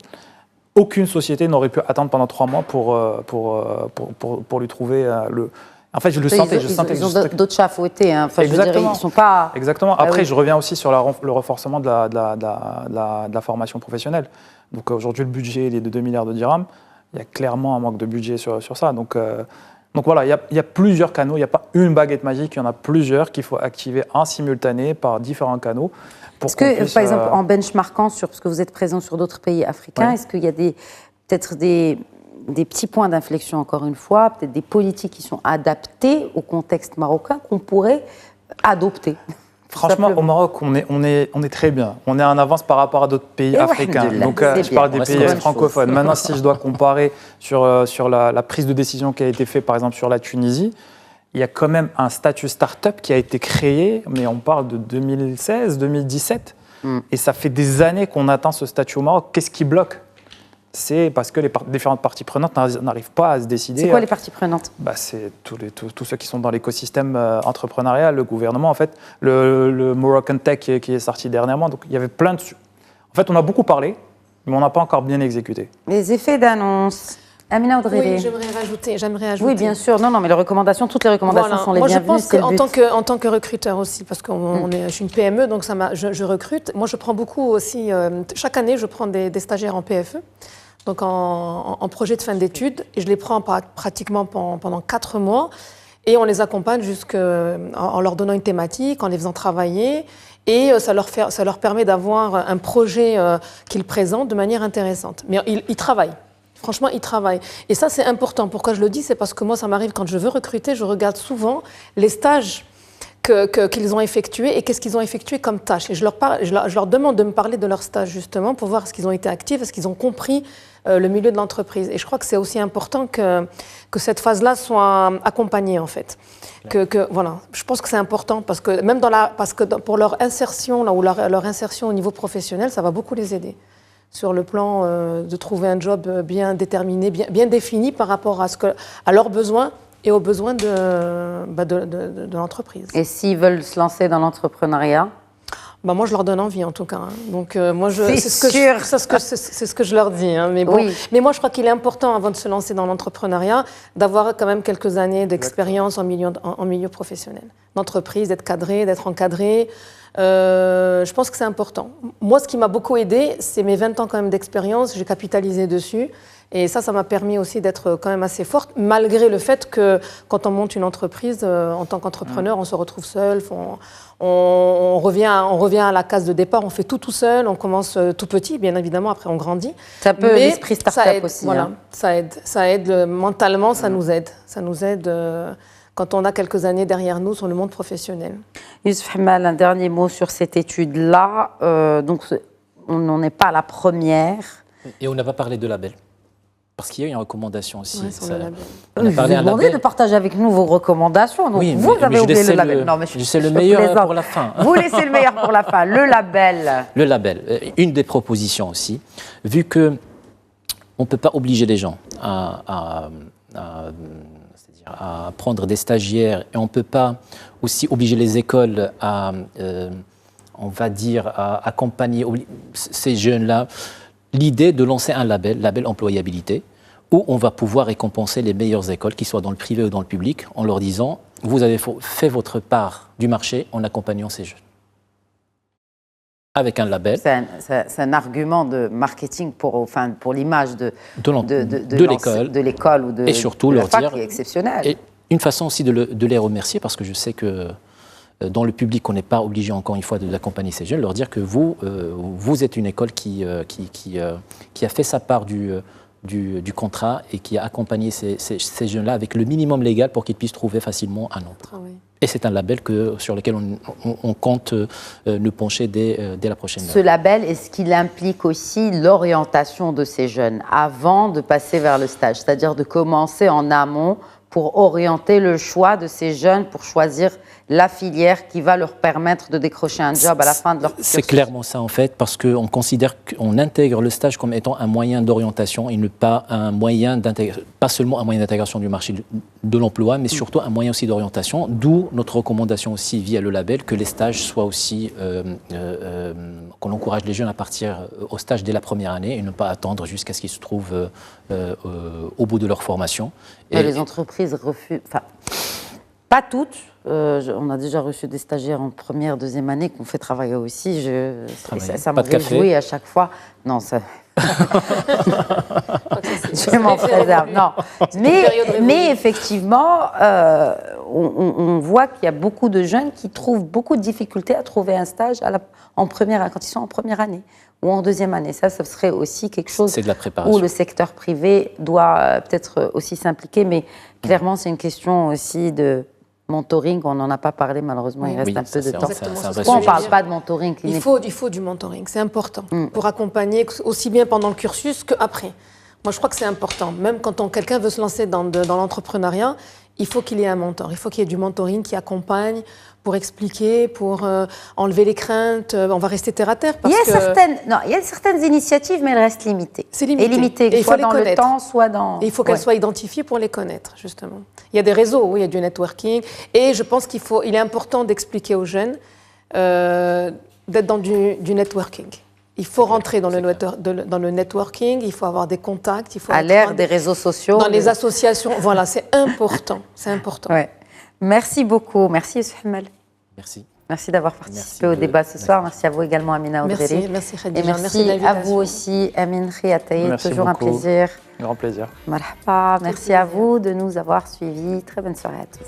Aucune société n'aurait pu attendre pendant 3 mois pour lui trouver le... En fait, je le sentais. Ils ont d'autres chats à fouetter. Hein. Enfin, exactement. Je veux dire, ils sont pas... Exactement. Après, je reviens aussi sur le renforcement de la formation professionnelle. Donc aujourd'hui, le budget il est de 2 milliards de dirhams. Il y a clairement un manque de budget sur ça. Donc voilà, il y a plusieurs canaux. Il n'y a pas une baguette magique. Il y en a plusieurs qu'il faut activer en simultané par différents canaux. Est-ce que, par exemple, en benchmarkant parce que vous êtes présent sur d'autres pays africains, est-ce qu'il y a peut-être des petits points d'inflexion, encore une fois, peut-être des politiques qui sont adaptées au contexte marocain qu'on pourrait adopter? Franchement, au Maroc, on est très bien. On est en avance par rapport à d'autres pays africains. Donc, je parle des pays francophones. Maintenant, si je dois comparer sur la prise de décision qui a été faite, par exemple, sur la Tunisie, il y a quand même un statut start-up qui a été créé, mais on parle de 2016, 2017. Et ça fait des années qu'on attend ce statut au Maroc. Qu'est-ce qui bloque? C'est parce que les différentes parties prenantes n'arrivent pas à se décider. C'est quoi les parties prenantes? C'est tous ceux qui sont dans l'écosystème entrepreneurial, le gouvernement, en fait, le Moroccan Tech qui est sorti dernièrement. Donc, il y avait plein de... En fait, on a beaucoup parlé, mais on n'a pas encore bien exécuté. Les effets d'annonce. Amina Oudrili. Oui, j'aimerais ajouter. Oui, bien sûr. Non, mais toutes les recommandations sont les bienvenues. Moi, je pense qu'en tant que recruteur aussi, parce que je suis une PME, donc je recrute. Moi, je prends beaucoup aussi. Chaque année, je prends des stagiaires en PFE, donc en projet de fin d'études, et je les prends pratiquement pendant 4 mois, et on les accompagne en leur donnant une thématique, en les faisant travailler, et ça leur permet d'avoir un projet qu'ils présentent de manière intéressante. Mais ils travaillent. Franchement, ils travaillent. Et ça, c'est important. Pourquoi je le dis? C'est parce que moi, ça m'arrive quand je veux recruter, je regarde souvent les stages qu'ils ont effectués et qu'est-ce qu'ils ont effectué comme tâches. Et je leur demande de me parler de leur stage, justement, pour voir est-ce qu'ils ont été actifs, est-ce qu'ils ont compris le milieu de l'entreprise. Et je crois que c'est aussi important que cette phase-là soit accompagnée, en fait. Voilà. Je pense que c'est important parce que même pour leur insertion, là, ou leur insertion au niveau professionnel, ça va beaucoup les aider. Sur le plan de trouver un job bien déterminé, bien défini par rapport à leurs besoins et aux besoins de l'entreprise. Et s'ils veulent se lancer dans l'entrepreneuriat? Moi, je leur donne envie, en tout cas. Donc, moi, c'est ce que je leur dis. Hein. Mais, bon, oui. Mais moi, je crois qu'il est important, avant de se lancer dans l'entrepreneuriat, d'avoir quand même quelques années d'expérience en milieu professionnel. D'entreprise, d'être cadré, d'être encadré. Je pense que c'est important. Moi, ce qui m'a beaucoup aidé, c'est mes 20 ans quand même d'expérience. J'ai capitalisé dessus. Et ça m'a permis aussi d'être quand même assez forte, malgré le fait que quand on monte une entreprise, en tant qu'entrepreneur, on se retrouve seul. On revient à la case de départ, on fait tout seul, on commence tout petit, bien évidemment, après on grandit. Ça peut, l'esprit start-up aussi. Voilà, hein. Ça aide mentalement, ça nous aide. Ça nous aide quand on a quelques années derrière nous sur le monde professionnel. Yousef Hammal, un dernier mot sur cette étude-là. Donc, on n'en est pas à la première. Et on n'a pas parlé de label. Parce qu'il y a une recommandation aussi. Ouais, sur le label. Je vous ai demandé de partager avec nous vos recommandations. Donc oui, vous avez oublié le label. Non, mais je laisse le meilleur pour la fin. Vous laissez le meilleur pour la fin. Le label. Le label. Une des propositions aussi. Vu qu'on ne peut pas obliger les gens à prendre des stagiaires et on ne peut pas aussi obliger les écoles à, on va dire, à accompagner ces jeunes-là. L'idée de lancer un label employabilité, où on va pouvoir récompenser les meilleures écoles, qu'ils soient dans le privé ou dans le public, en leur disant « vous avez fait votre part du marché en accompagnant ces jeunes ». Avec un label. C'est un argument de marketing pour l'image de l'école ou de, et surtout de la leur fac dire, qui est exceptionnelle. Et une façon aussi de les remercier, parce que je sais que dans le public, on n'est pas obligé encore une fois d'accompagner ces jeunes, leur dire que vous êtes une école qui a fait sa part du contrat et qui a accompagné ces jeunes-là avec le minimum légal pour qu'ils puissent trouver facilement un emploi. Ah oui. Et c'est un label sur lequel on compte nous pencher dès la prochaine année. Ce label, est-ce qu'il implique aussi l'orientation de ces jeunes avant de passer vers le stage, c'est-à-dire de commencer en amont pour orienter le choix de ces jeunes pour choisir la filière qui va leur permettre de décrocher un job à la fin de leur cursus? C'est clairement ça en fait, parce qu'on considère qu'on intègre le stage comme étant un moyen d'orientation et pas seulement un moyen d'intégration du marché de l'emploi, mais surtout un moyen aussi d'orientation, d'où notre recommandation aussi via le label que les stages soient aussi, qu'on encourage les jeunes à partir au stage dès la première année et ne pas attendre jusqu'à ce qu'ils se trouvent au bout de leur formation. Et les entreprises refusent, enfin, pas toutes. On a déjà reçu des stagiaires en première, deuxième année qu'on fait travailler aussi. Ça me réjouit à chaque fois. Non, ça... Je m'en préserve. Non. Mais effectivement, on voit qu'il y a beaucoup de jeunes qui trouvent beaucoup de difficultés à trouver un stage quand ils sont en première année ou en deuxième année. Ça serait aussi quelque chose où le secteur privé doit peut-être aussi s'impliquer. Mais clairement, c'est une question aussi de mentoring. On n'en a pas parlé, malheureusement, il reste un peu de temps. Pourquoi on ne parle pas de mentoring clinique? Il faut du mentoring, c'est important pour accompagner aussi bien pendant le cursus qu'après. Moi, je crois que c'est important. Même quand quelqu'un veut se lancer dans l'entrepreneuriat, il faut qu'il y ait un mentor. Il faut qu'il y ait du mentoring qui accompagne pour expliquer, pour enlever les craintes. On va rester terre à terre. Il y a certaines initiatives, mais elles restent limitées. C'est limité. Et limitées, soit dans le temps, soit dans... Et il faut qu'elles soient identifiées pour les connaître, justement. Il y a des réseaux, oui, il y a du networking. Et je pense il est important d'expliquer aux jeunes d'être dans du networking. Il faut rentrer dans le networking, il faut avoir des contacts. Il faut à l'ère des réseaux sociaux. Dans les associations, voilà, c'est important. C'est important. Ouais. Merci beaucoup. Merci Youssef Hamel. Merci. Merci d'avoir participé au débat ce soir. Merci à vous également, Amina Oudreri. Merci Khadija. Et merci à vous aussi, Amine Khiataï. Toujours beaucoup. un plaisir. Grand plaisir. Marhaba. Merci à vous de nous avoir suivis. Très bonne soirée à tous.